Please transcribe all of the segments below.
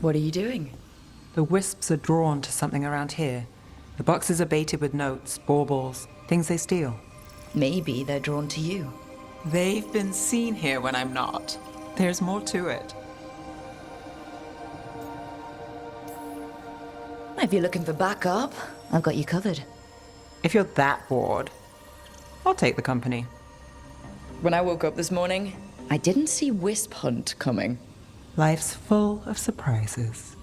What are you doing? The wisps are drawn to something around here. The boxes are baited with notes, baubles, things they steal. Maybe they're drawn to you. They've been seen here when I'm not. There's more to it. If you're looking for backup, I've got you covered. If you're that bored, I'll take the company. When I woke up this morning, I didn't see Wisp Hunt coming. Life's full of surprises.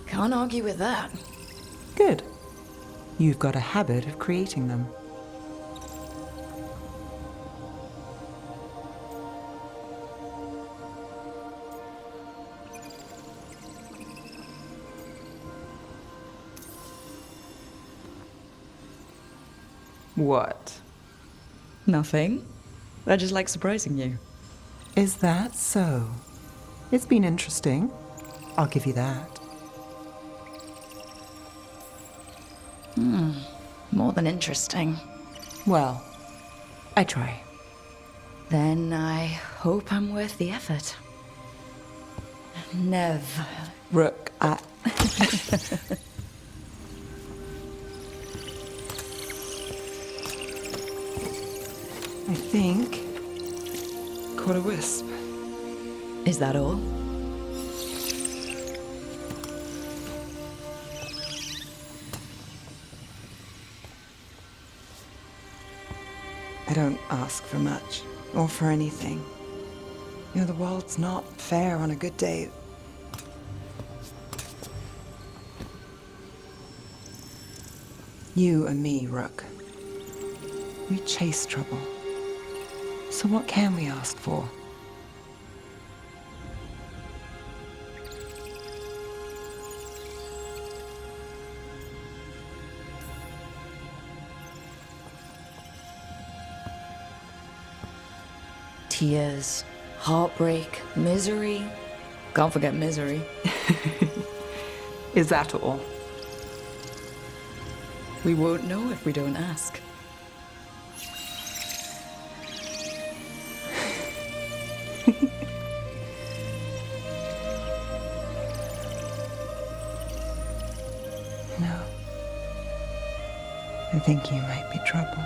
Can't argue with that. Good. You've got a habit of creating them. What? Nothing. I just like surprising you. Is that so? It's been interesting. I'll give you that. More than interesting. Well, I try. Then I hope I'm worth the effort. Never. Rook, I think... caught a wisp. Is that all? I don't ask for much, or for anything. You know, the world's not fair on a good day. You and me, Rook. We chase trouble. So what can we ask for? Tears, heartbreak, misery. Can't forget misery. Is that all? We won't know if we don't ask. No. I think you might be trouble.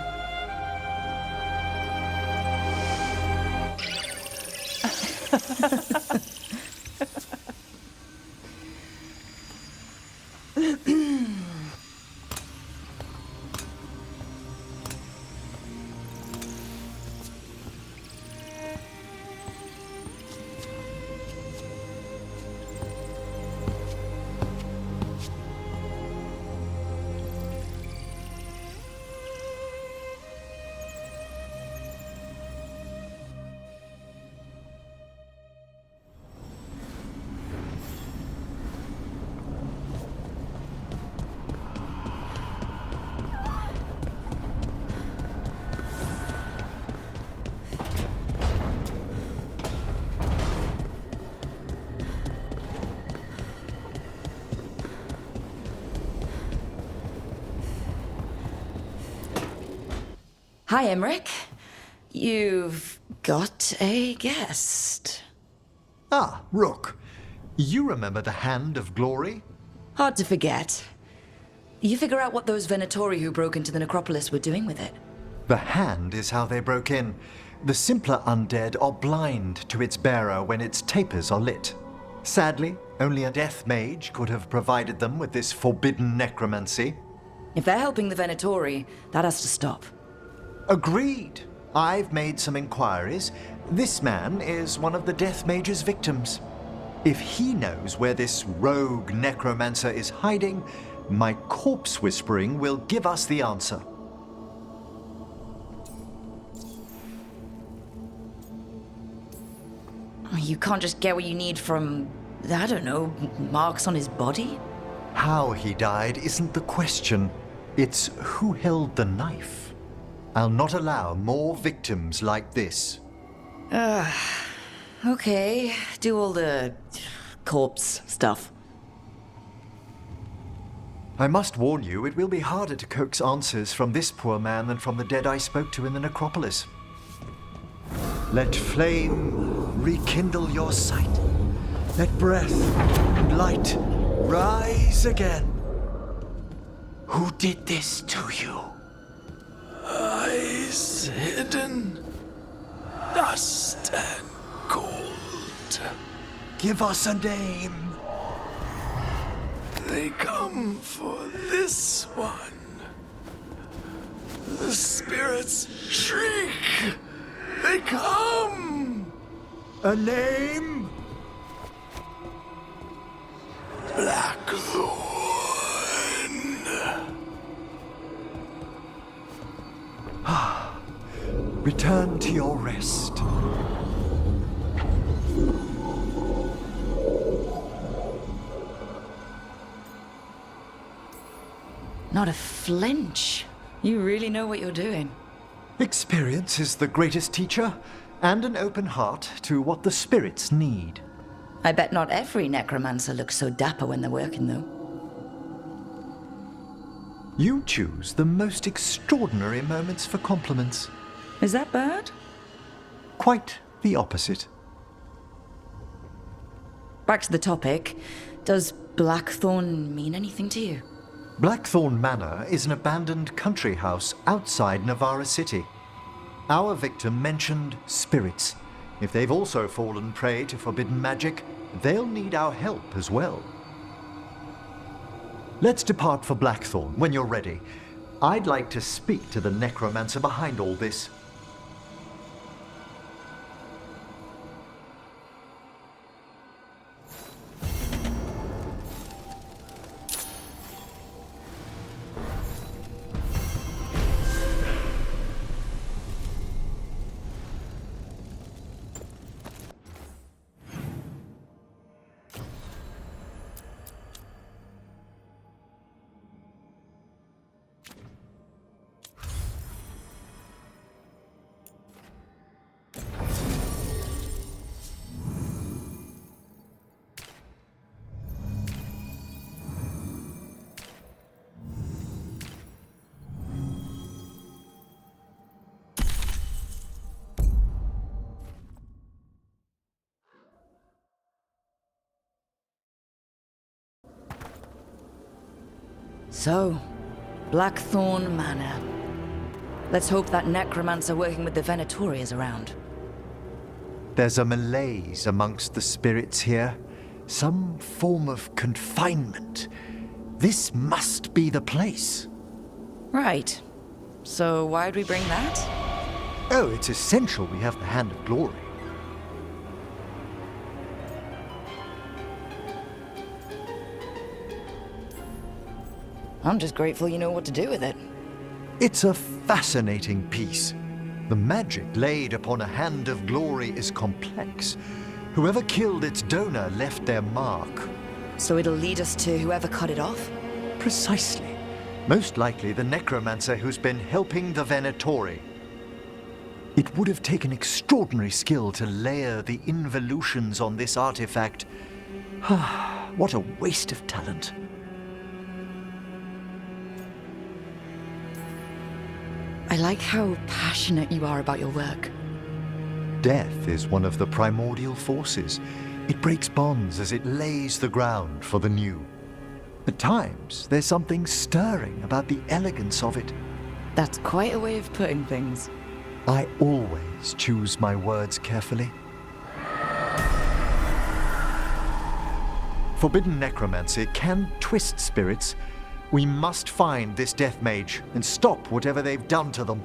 Hi, Emmerich. You've got a guest. Ah, Rook. You remember the Hand of Glory? Hard to forget. You figure out what those Venatori who broke into the necropolis were doing with it. The hand is how they broke in. The simpler undead are blind to its bearer when its tapers are lit. Sadly, only a death mage could have provided them with this forbidden necromancy. If they're helping the Venatori, that has to stop. Agreed. I've made some inquiries. This man is one of the death mage's victims. If he knows where this rogue necromancer is hiding, my corpse whispering will give us the answer. You can't just get what you need from, I don't know, marks on his body? How he died isn't the question. It's who held the knife. I'll not allow more victims like this. Okay, do all the corpse stuff. I must warn you, it will be harder to coax answers from this poor man than from the dead I spoke to in the necropolis. Let flame rekindle your sight. Let breath and light rise again. Who did this to you? Eyes hidden, dust and cold. Give us a name. They come for this one. The spirits shriek. They come. A name? Blackthorn. Return to your rest. Not a flinch. You really know what you're doing. Experience is the greatest teacher, and an open heart to what the spirits need. I bet not every necromancer looks so dapper when they're working, though. You choose the most extraordinary moments for compliments. Is that bad? Quite the opposite. Back to the topic. Does Blackthorn mean anything to you? Blackthorn Manor is an abandoned country house outside Navarra City. Our victim mentioned spirits. If they've also fallen prey to forbidden magic, they'll need our help as well. Let's depart for Blackthorn when you're ready. I'd like to speak to the necromancer behind all this. So, Blackthorn Manor. Let's hope that necromancer working with the Venatori is around. There's a malaise amongst the spirits here. Some form of confinement. This must be the place. Right. So why'd we bring that? Oh, it's essential we have the Hand of Glory. I'm just grateful you know what to do with it. It's a fascinating piece. The magic laid upon a Hand of Glory is complex. Whoever killed its donor left their mark. So it'll lead us to whoever cut it off? Precisely. Most likely the necromancer who's been helping the Venatori. It would have taken extraordinary skill to layer the involutions on this artifact. What a waste of talent. I like how passionate you are about your work. Death is one of the primordial forces. It breaks bonds as it lays the ground for the new. At times, there's something stirring about the elegance of it. That's quite a way of putting things. I always choose my words carefully. Forbidden necromancy can twist spirits. We must find this death mage and stop whatever they've done to them.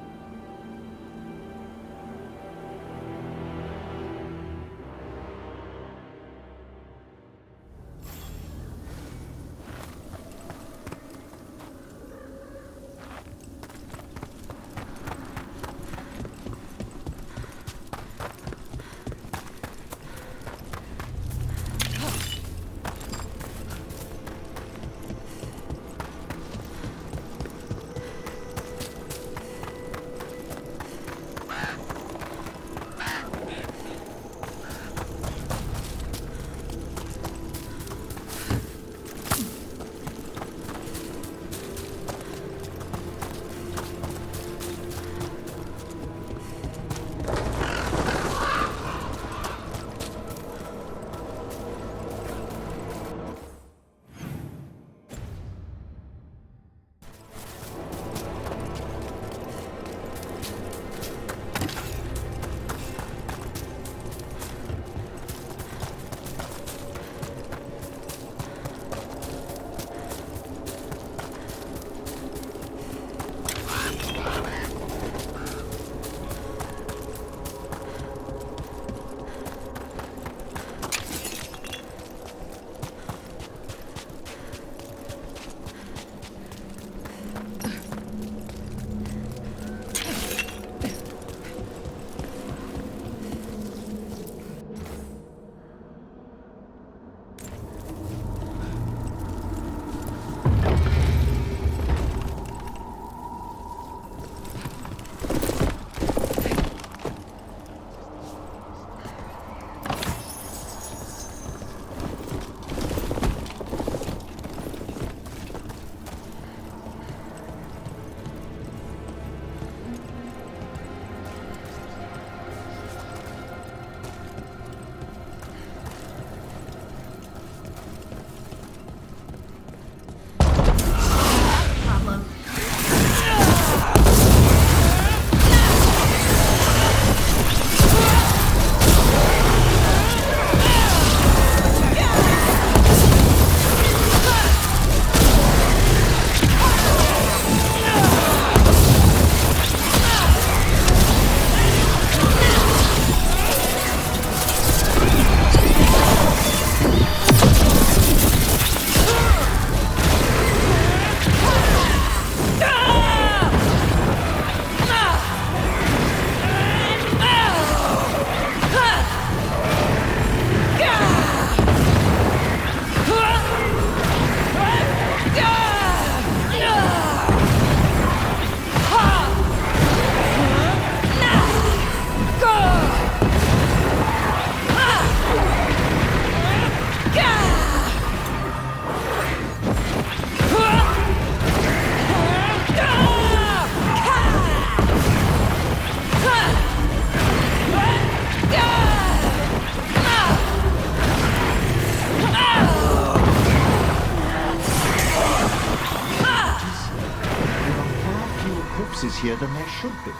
here than there should be.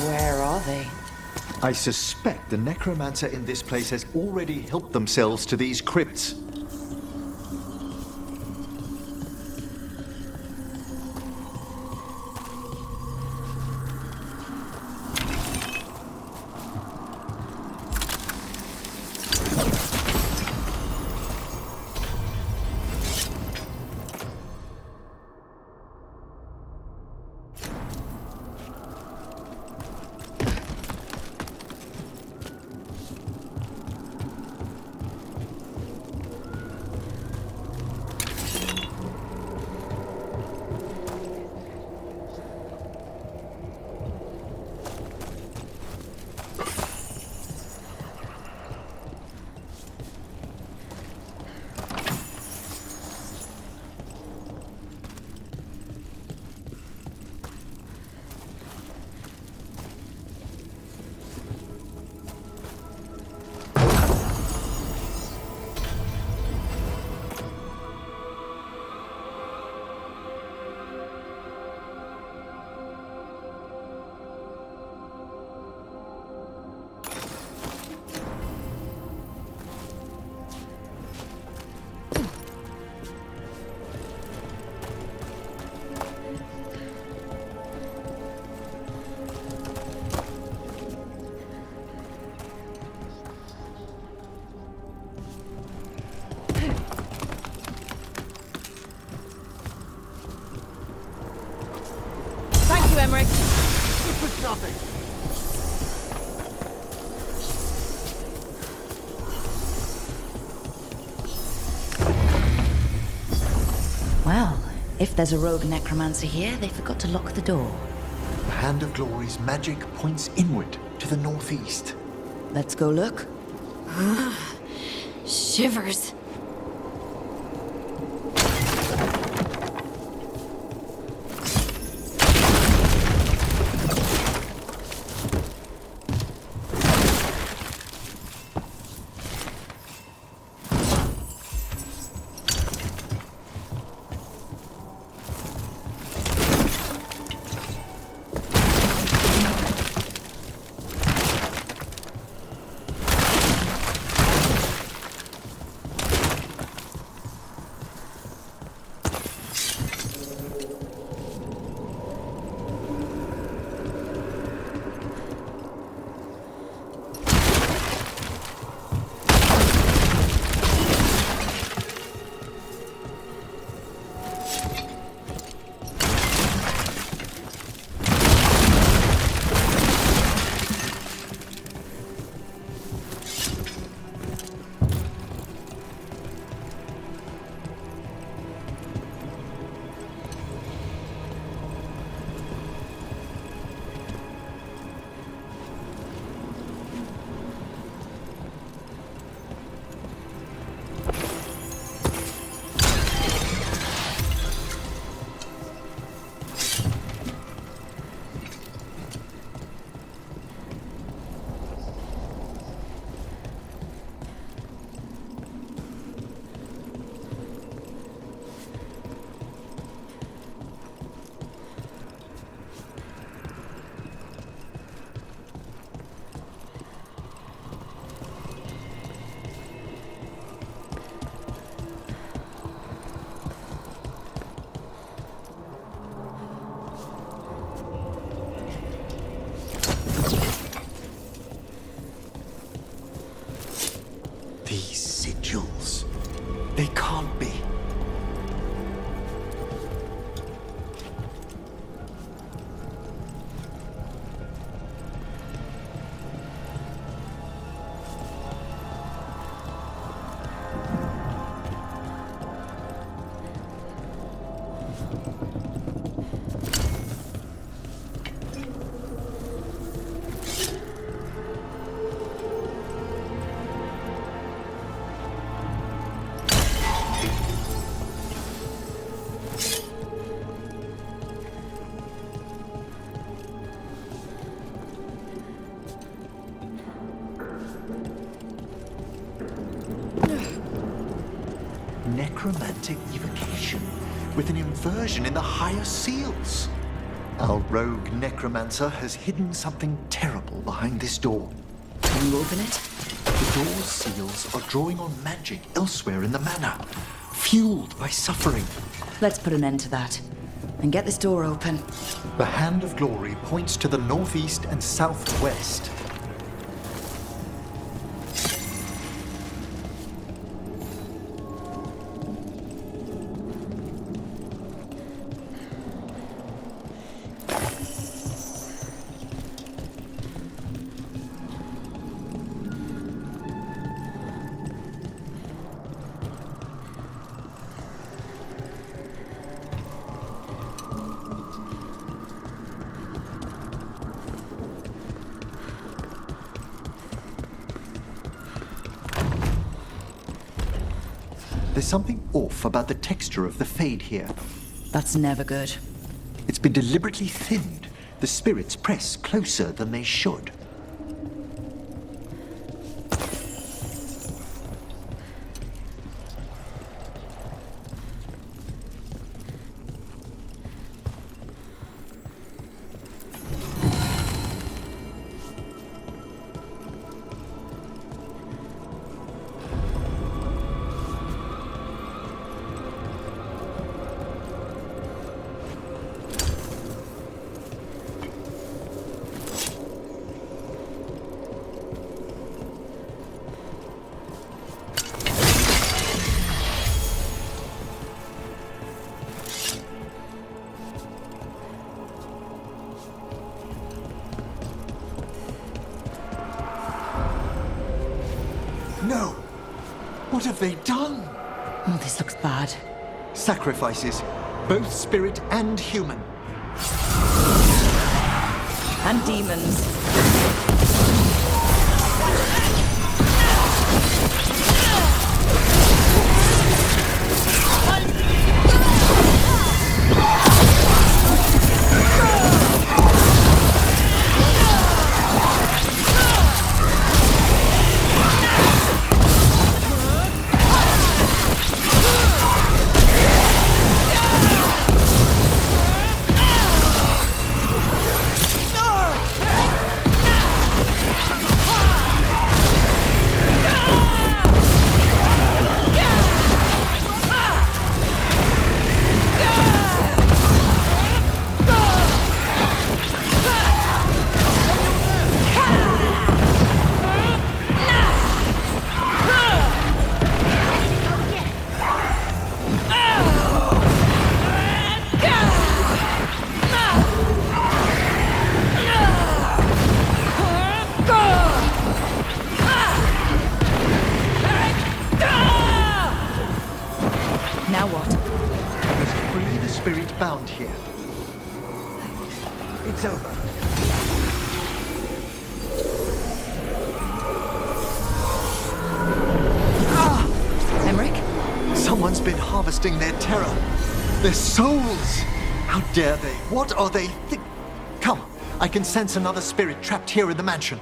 Where are they? I suspect the necromancer in this place has already helped themselves to these crypts. Emmerich. Nothing. Well, if there's a rogue necromancer here, they forgot to lock the door. The Hand of Glory's magic points inward to the northeast. Let's go look. Shivers. These sigils. They can't be. Necromantic evocation with an inversion in the higher seals. Our rogue necromancer has hidden something terrible behind this door. Can you open it? The door's seals are drawing on magic elsewhere in the manor, fueled by suffering. Let's put an end to that. And get this door open. The Hand of Glory points to the northeast and southwest. There's something off about the texture of the fade here. That's never good. It's been deliberately thinned. The spirits press closer than they should. No! What have they done? Oh, this looks bad. Sacrifices, both spirit and human. And demons. Now what? I must free the spirit bound here. It's over. Emmerich? Someone's been harvesting their terror. Their souls! How dare they? What are they Come, I can sense another spirit trapped here in the mansion.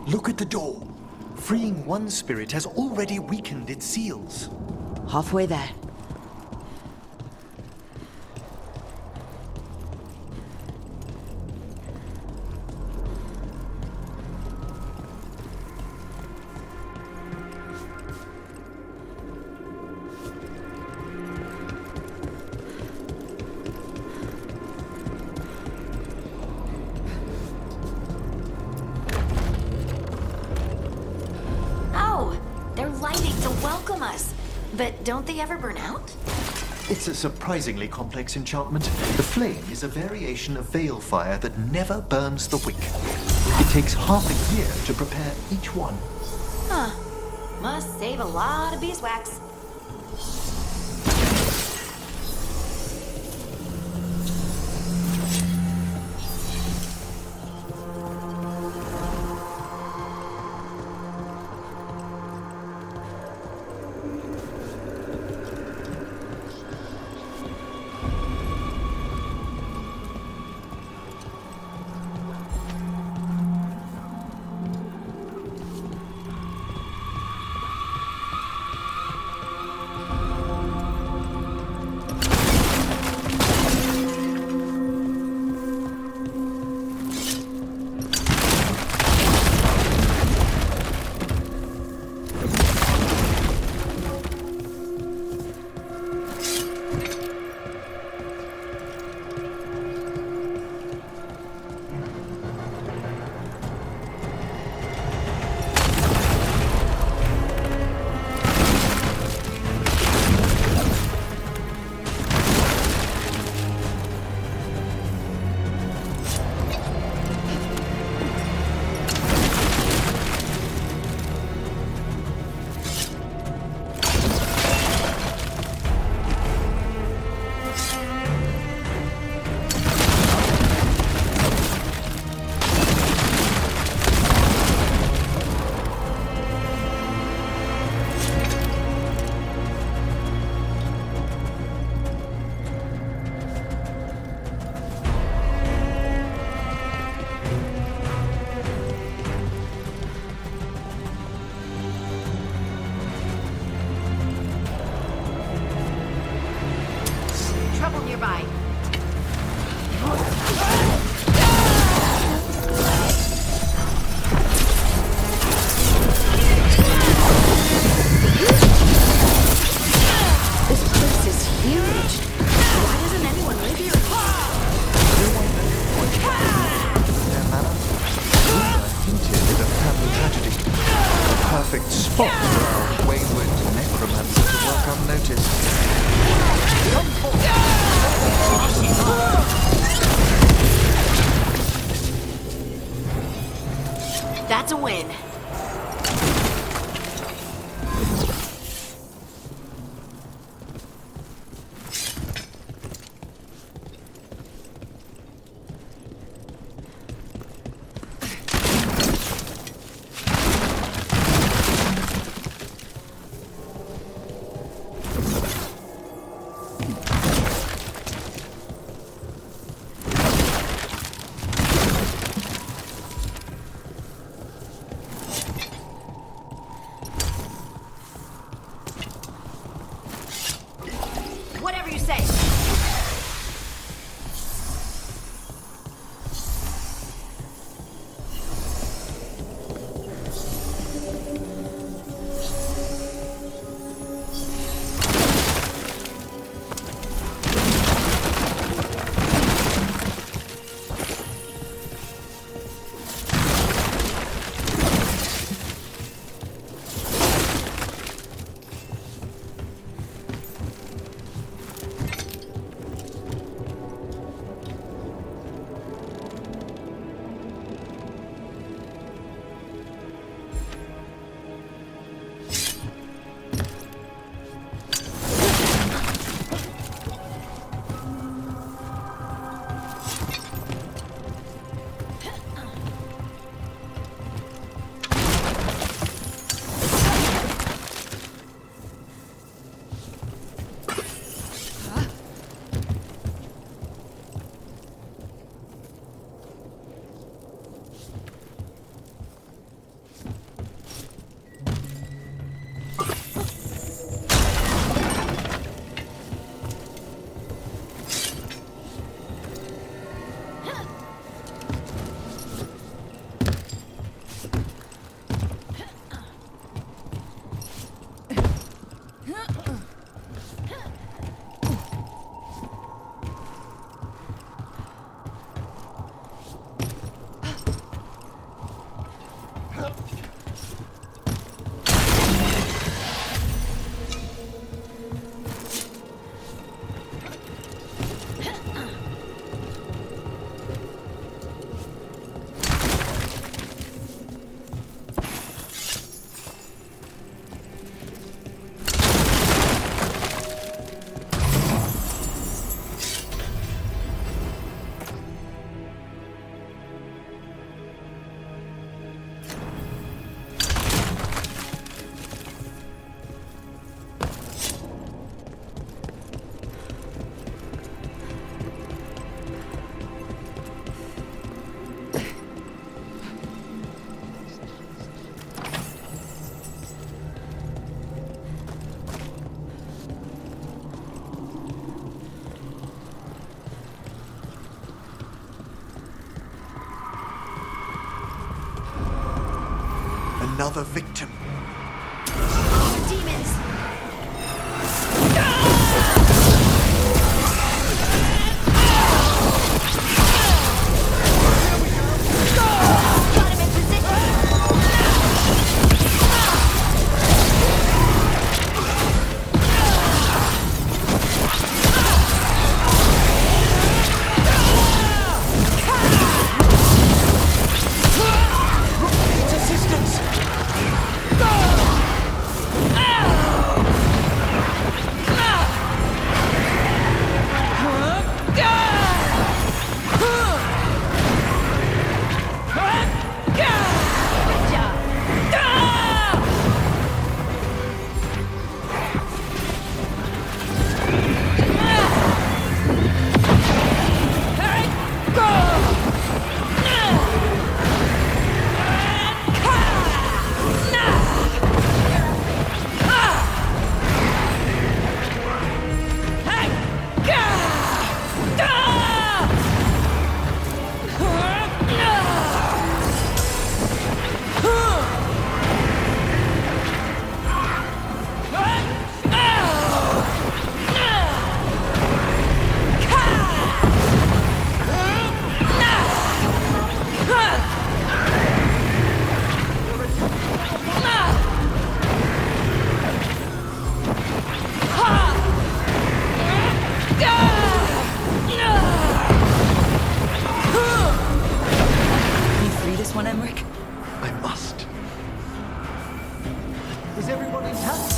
Look at the door. Freeing one spirit has already weakened its seals. Halfway there. But don't they ever burn out? It's a surprisingly complex enchantment. The flame is a variation of veil fire that never burns the wick. It takes half a year to prepare each one. Huh. Must save a lot of beeswax. Nearby. This place is huge. Why doesn't anyone live here? Their manner? Hinted at a family tragedy. A perfect spot for our wayward necromancer to work unnoticed. That's a win. Whatever you say. another victim. Demons! Got him in position! Needs assistance! Good job! You free this one, Emmerich? I must. Is everyone intact?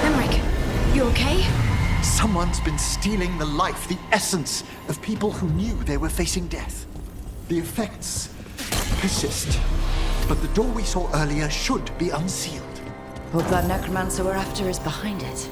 Emmerich, you okay? Someone's been stealing the life, the essence of people who knew they were facing death. The effects persist, but the door we saw earlier should be unsealed. Hope that necromancer we're after is behind it.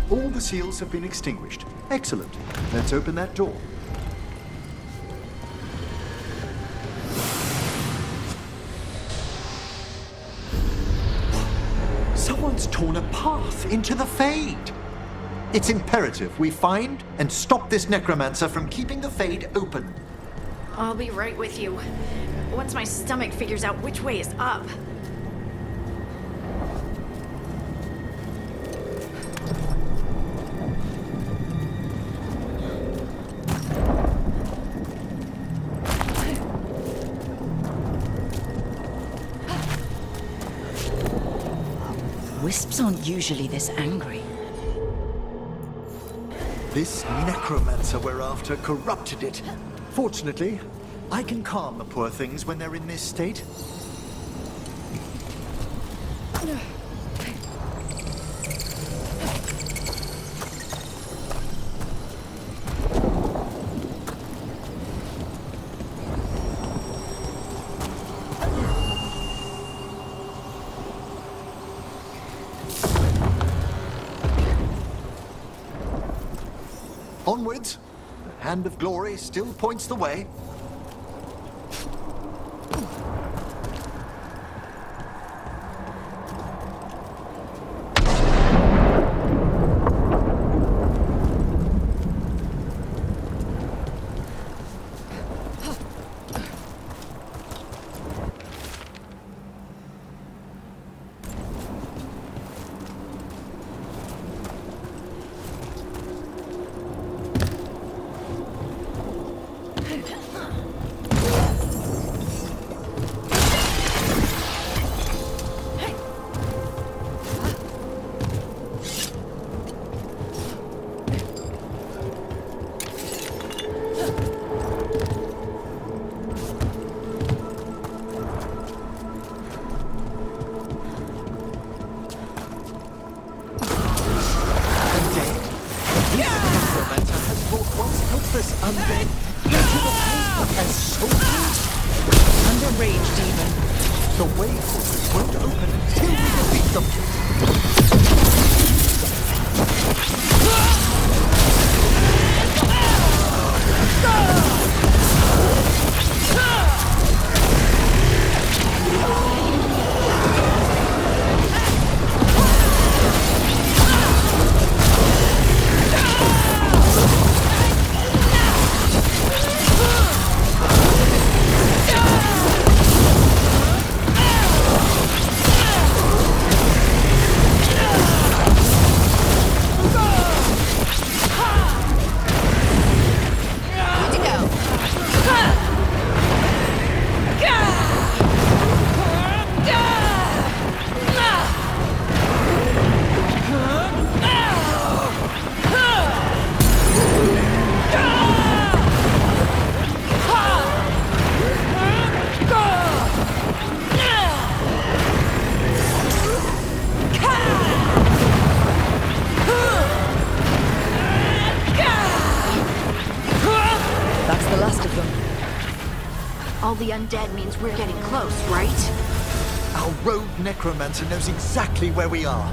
All the seals have been extinguished. Excellent. Let's open that door. Someone's torn a path into the Fade. It's imperative we find and stop this necromancer from keeping the Fade open. I'll be right with you. Once my stomach figures out which way is up. Wisps aren't usually this angry. This necromancer we're after corrupted it. Fortunately, I can calm the poor things when they're in this state. Onwards. The hand of glory still points the way. ruthless undead into the pain as soldiers? Under rage, demon. The way forward won't open until we defeat them. All the undead means we're getting close, right? Our rogue necromancer knows exactly where we are.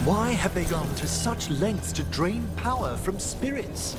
Why have they gone to such lengths to drain power from spirits?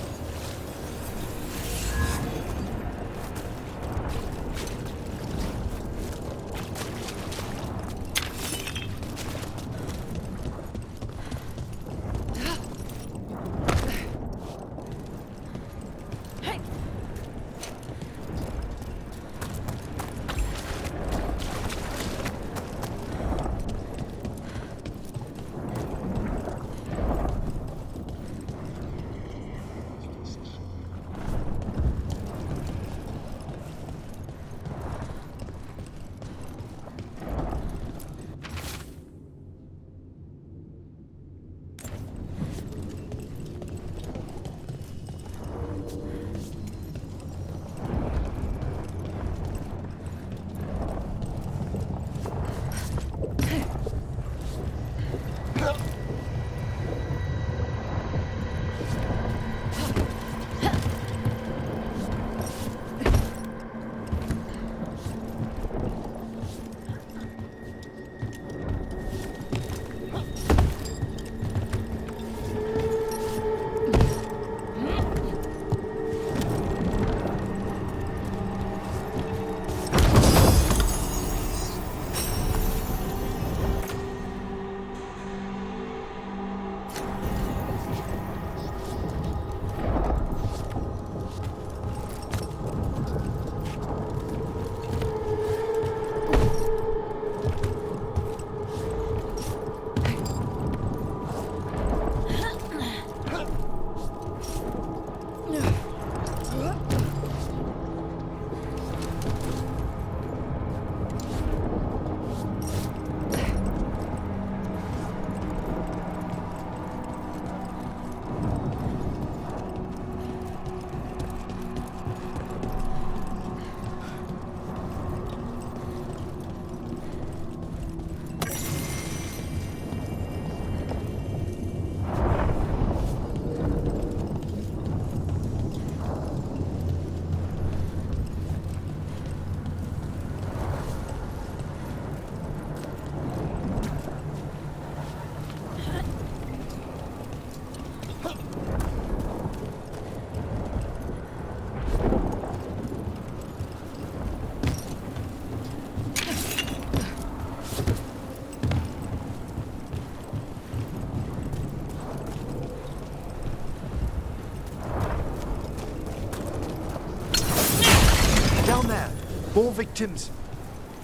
More victims.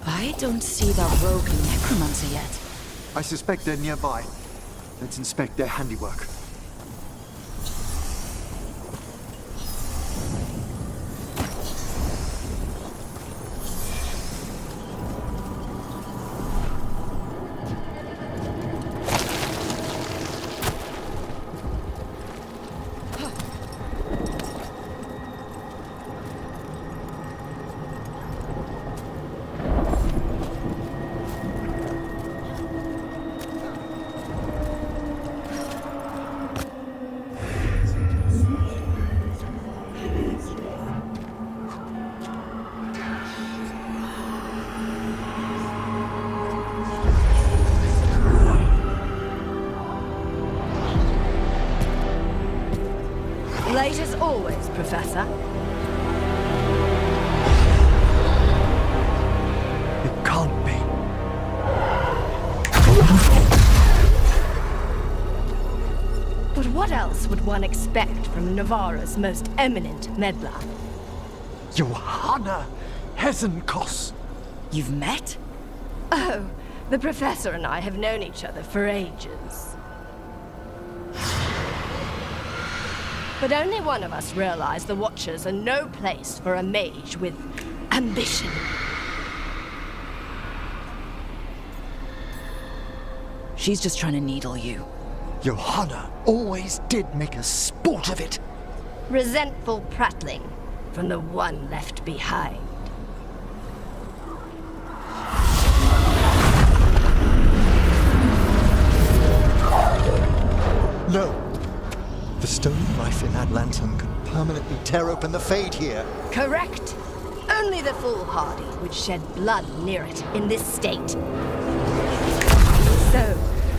I don't see that rogue necromancer yet. I suspect they're nearby. Let's inspect their handiwork. Late as always, Professor. It can't be. But what else would one expect from Navarra's most eminent meddler? Johanna Hezenkos. You've met? Oh, the Professor and I have known each other for ages. But only one of us realized the Watchers are no place for a mage with ambition. She's just trying to needle you. Johanna always did make a sport of it. Resentful prattling from the one left behind. No. The stone knife in that lantern could permanently tear open the Fade here. Correct. Only the foolhardy would shed blood near it in this state. So,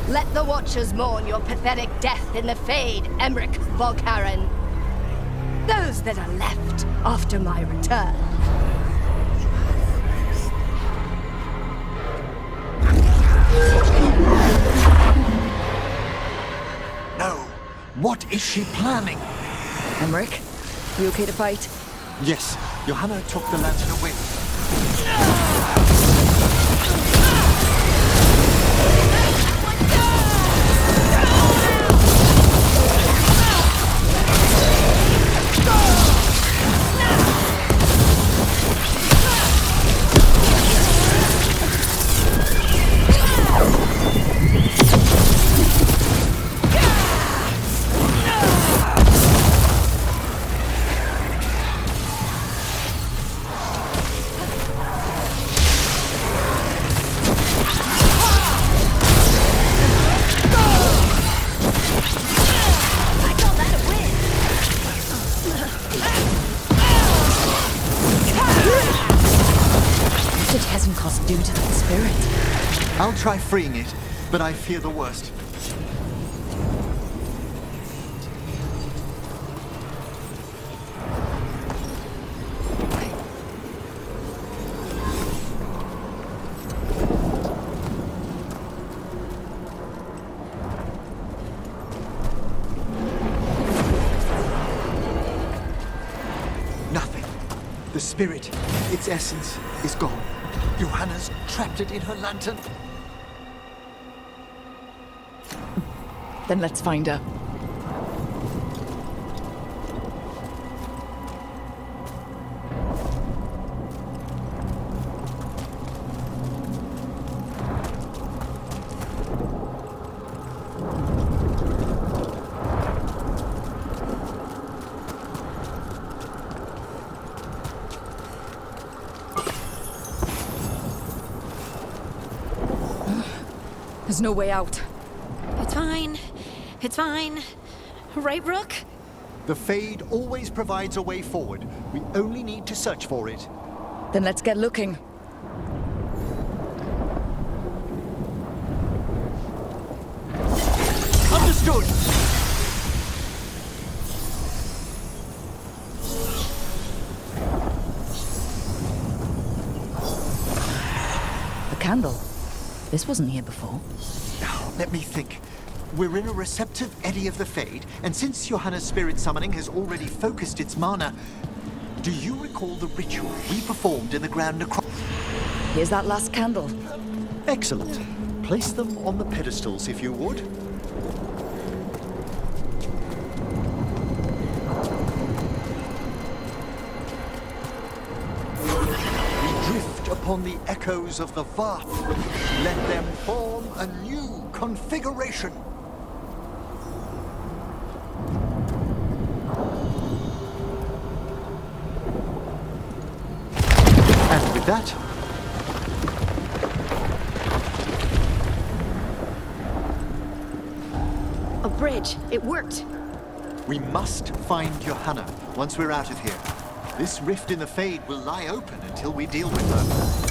let the Watchers mourn your pathetic death in the Fade, Emmerich Volkaren. Those that are left after my return. No. What is she planning? Emmerich, you okay to fight? Yes, Johanna took the lantern away. What did Hezenkos do to that spirit? I'll try freeing it, but I fear the worst. Nothing. The spirit, its essence, is gone. Johanna's trapped it in her lantern. Then let's find her. There's no way out. It's fine. It's fine. Right, Rook? The Fade always provides a way forward. We only need to search for it. Then let's get looking. Understood! The candle. This wasn't here before. Now, let me think. We're in a receptive eddy of the Fade, and since Johanna's spirit summoning has already focused its mana, do you recall the ritual we performed in the Grand Necropolis? Here's that last candle. Excellent. Place them on the pedestals, if you would. We drift upon the echoes of the Vath. Let them form a new configuration. And with that, A bridge. It worked. we must find Johanna once we're out of here. This rift in the Fade will lie open until we deal with her.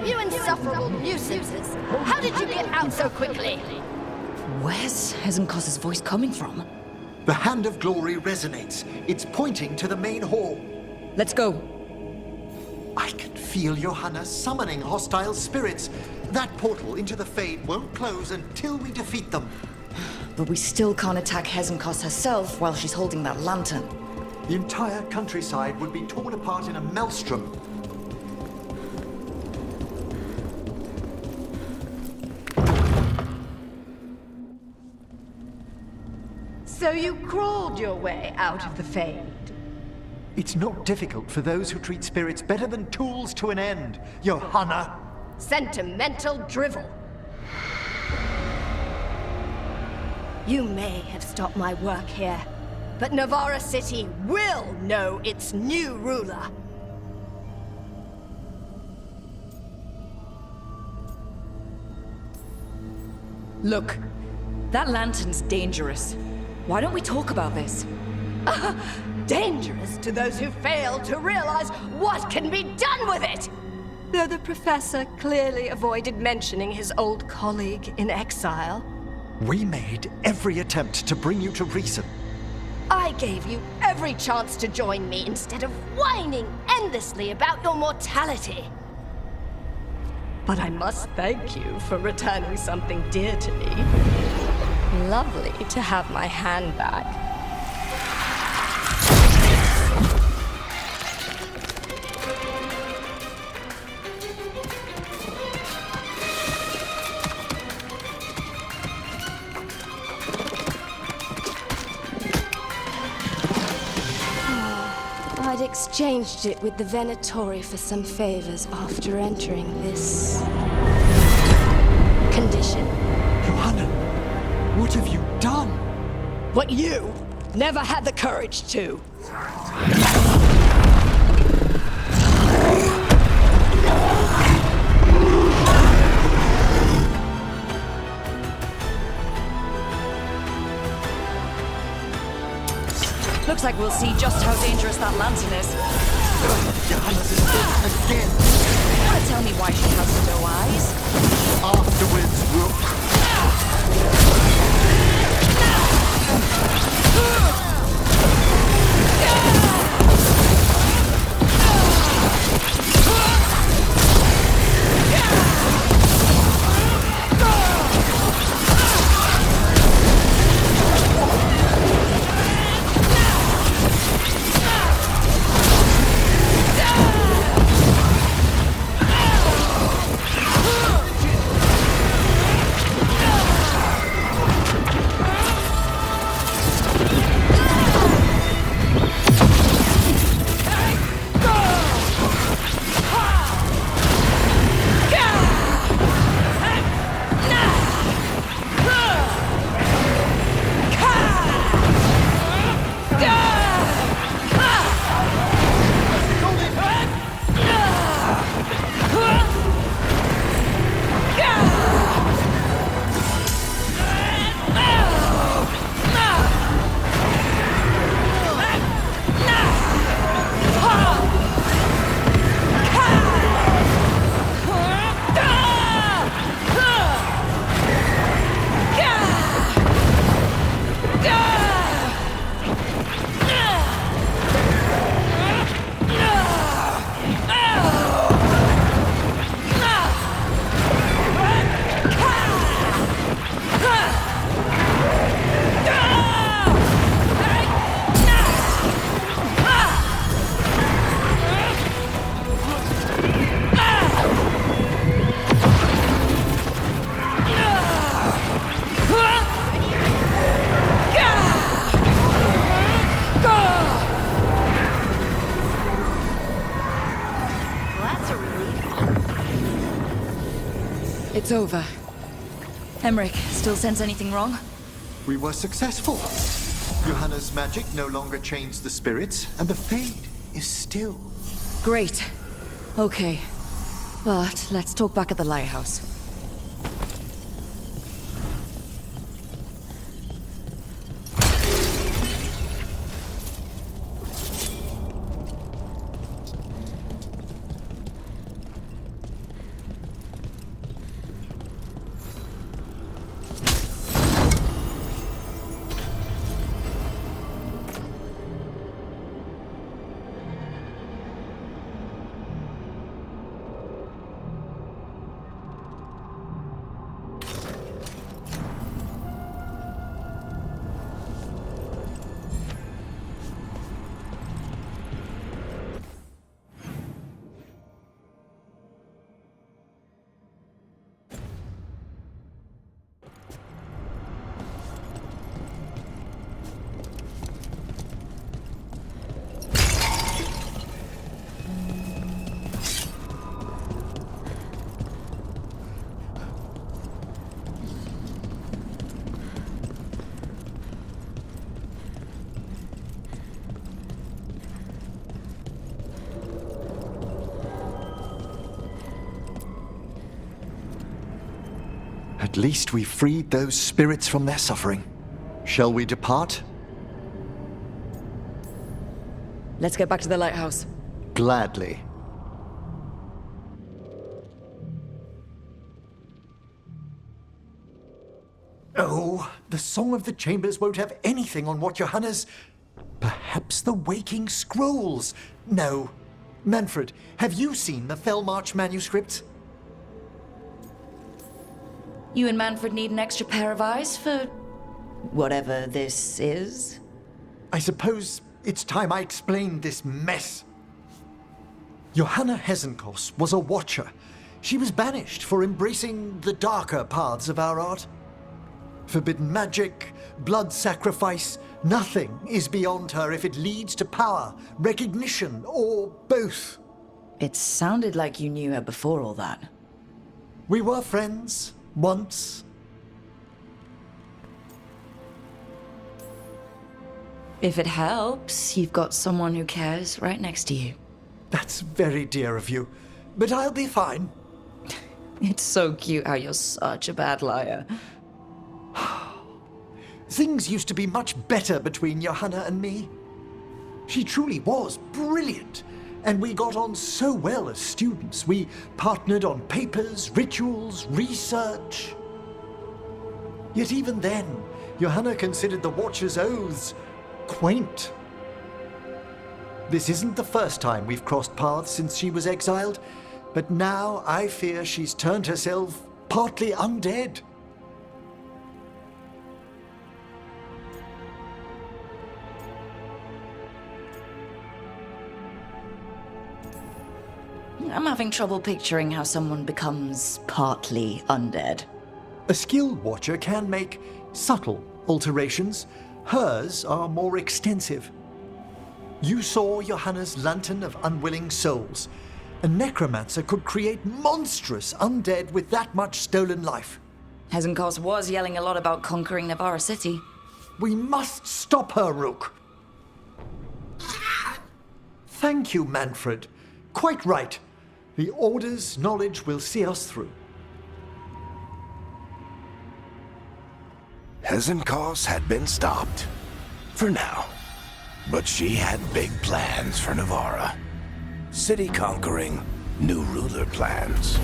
You insufferable nuisances! How did you get out so quickly? Where's Hezen Kos's voice coming from? The Hand of Glory resonates. It's pointing to the main hall. Let's go. I can feel Johanna summoning hostile spirits. That portal into the Fade won't close until we defeat them. But we still can't attack Hezen Kos herself while she's holding that lantern. The entire countryside would be torn apart in a maelstrom. So you crawled your way out of the Fade? It's not difficult for those who treat spirits better than tools to an end, Johanna. Sentimental drivel. You may have stopped my work here, but Navarra City will know its new ruler. Look, that lantern's dangerous. Why don't we talk about this? Dangerous to those who fail to realize what can be done with it! Though the professor clearly avoided mentioning his old colleague in exile. We made every attempt to bring you to reason. I gave you every chance to join me instead of whining endlessly about your mortality. But I must thank you for returning something dear to me. Lovely to have my hand back. I'd exchanged it with the Venatori for some favors after entering this condition. Johanna, what have you done? What you never had the courage to. Looks like we'll see just how dangerous that lantern is. Johanna's in this again. Wanna tell me why she has no eyes? Afterwards, we'll... It's over. Emmerich, still sense anything wrong? We were successful. Johanna's magic no longer chains the spirits, and the Fade is still. Great. Okay. But let's talk back at the lighthouse. At least we freed those spirits from their suffering. Shall we depart? Let's get back to the lighthouse. Gladly. Oh, the Song of the Chambers won't have anything on what Johanna's... Perhaps the Waking Scrolls? No. Manfred, have you seen the Fellmarch manuscripts? You and Manfred need an extra pair of eyes for... whatever this is? I suppose it's time I explained this mess. Johanna Hezenkos was a watcher. She was banished for embracing the darker paths of our art. Forbidden magic, blood sacrifice, nothing is beyond her if it leads to power, recognition, or both. It sounded like you knew her before all that. We were friends, once. If it helps, you've got someone who cares right next to you. That's very dear of you, but I'll be fine. It's so cute how you're such a bad liar. Things used to be much better between Johanna and me. She truly was brilliant, and we got on so well as students. We partnered on papers, rituals, research. Yet even then, Johanna considered the Watcher's oaths quaint. This isn't the first time we've crossed paths since she was exiled, but now I fear she's turned herself partly undead. I'm having trouble picturing how someone becomes partly undead. A skilled Watcher can make subtle alterations. Hers are more extensive. You saw Johanna's Lantern of Unwilling Souls. A necromancer could create monstrous undead with that much stolen life. Hezenkos was yelling a lot about conquering Navarra City. We must stop her, Rook. Thank you, Manfred. Quite right. The Order's knowledge will see us through. Hezenkos had been stopped. For now. But she had big plans for Navarra. City conquering, new ruler plans.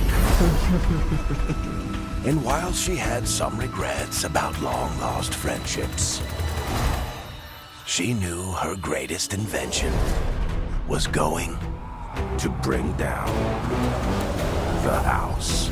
And while she had some regrets about long-lost friendships, she knew her greatest invention was going to bring down the house.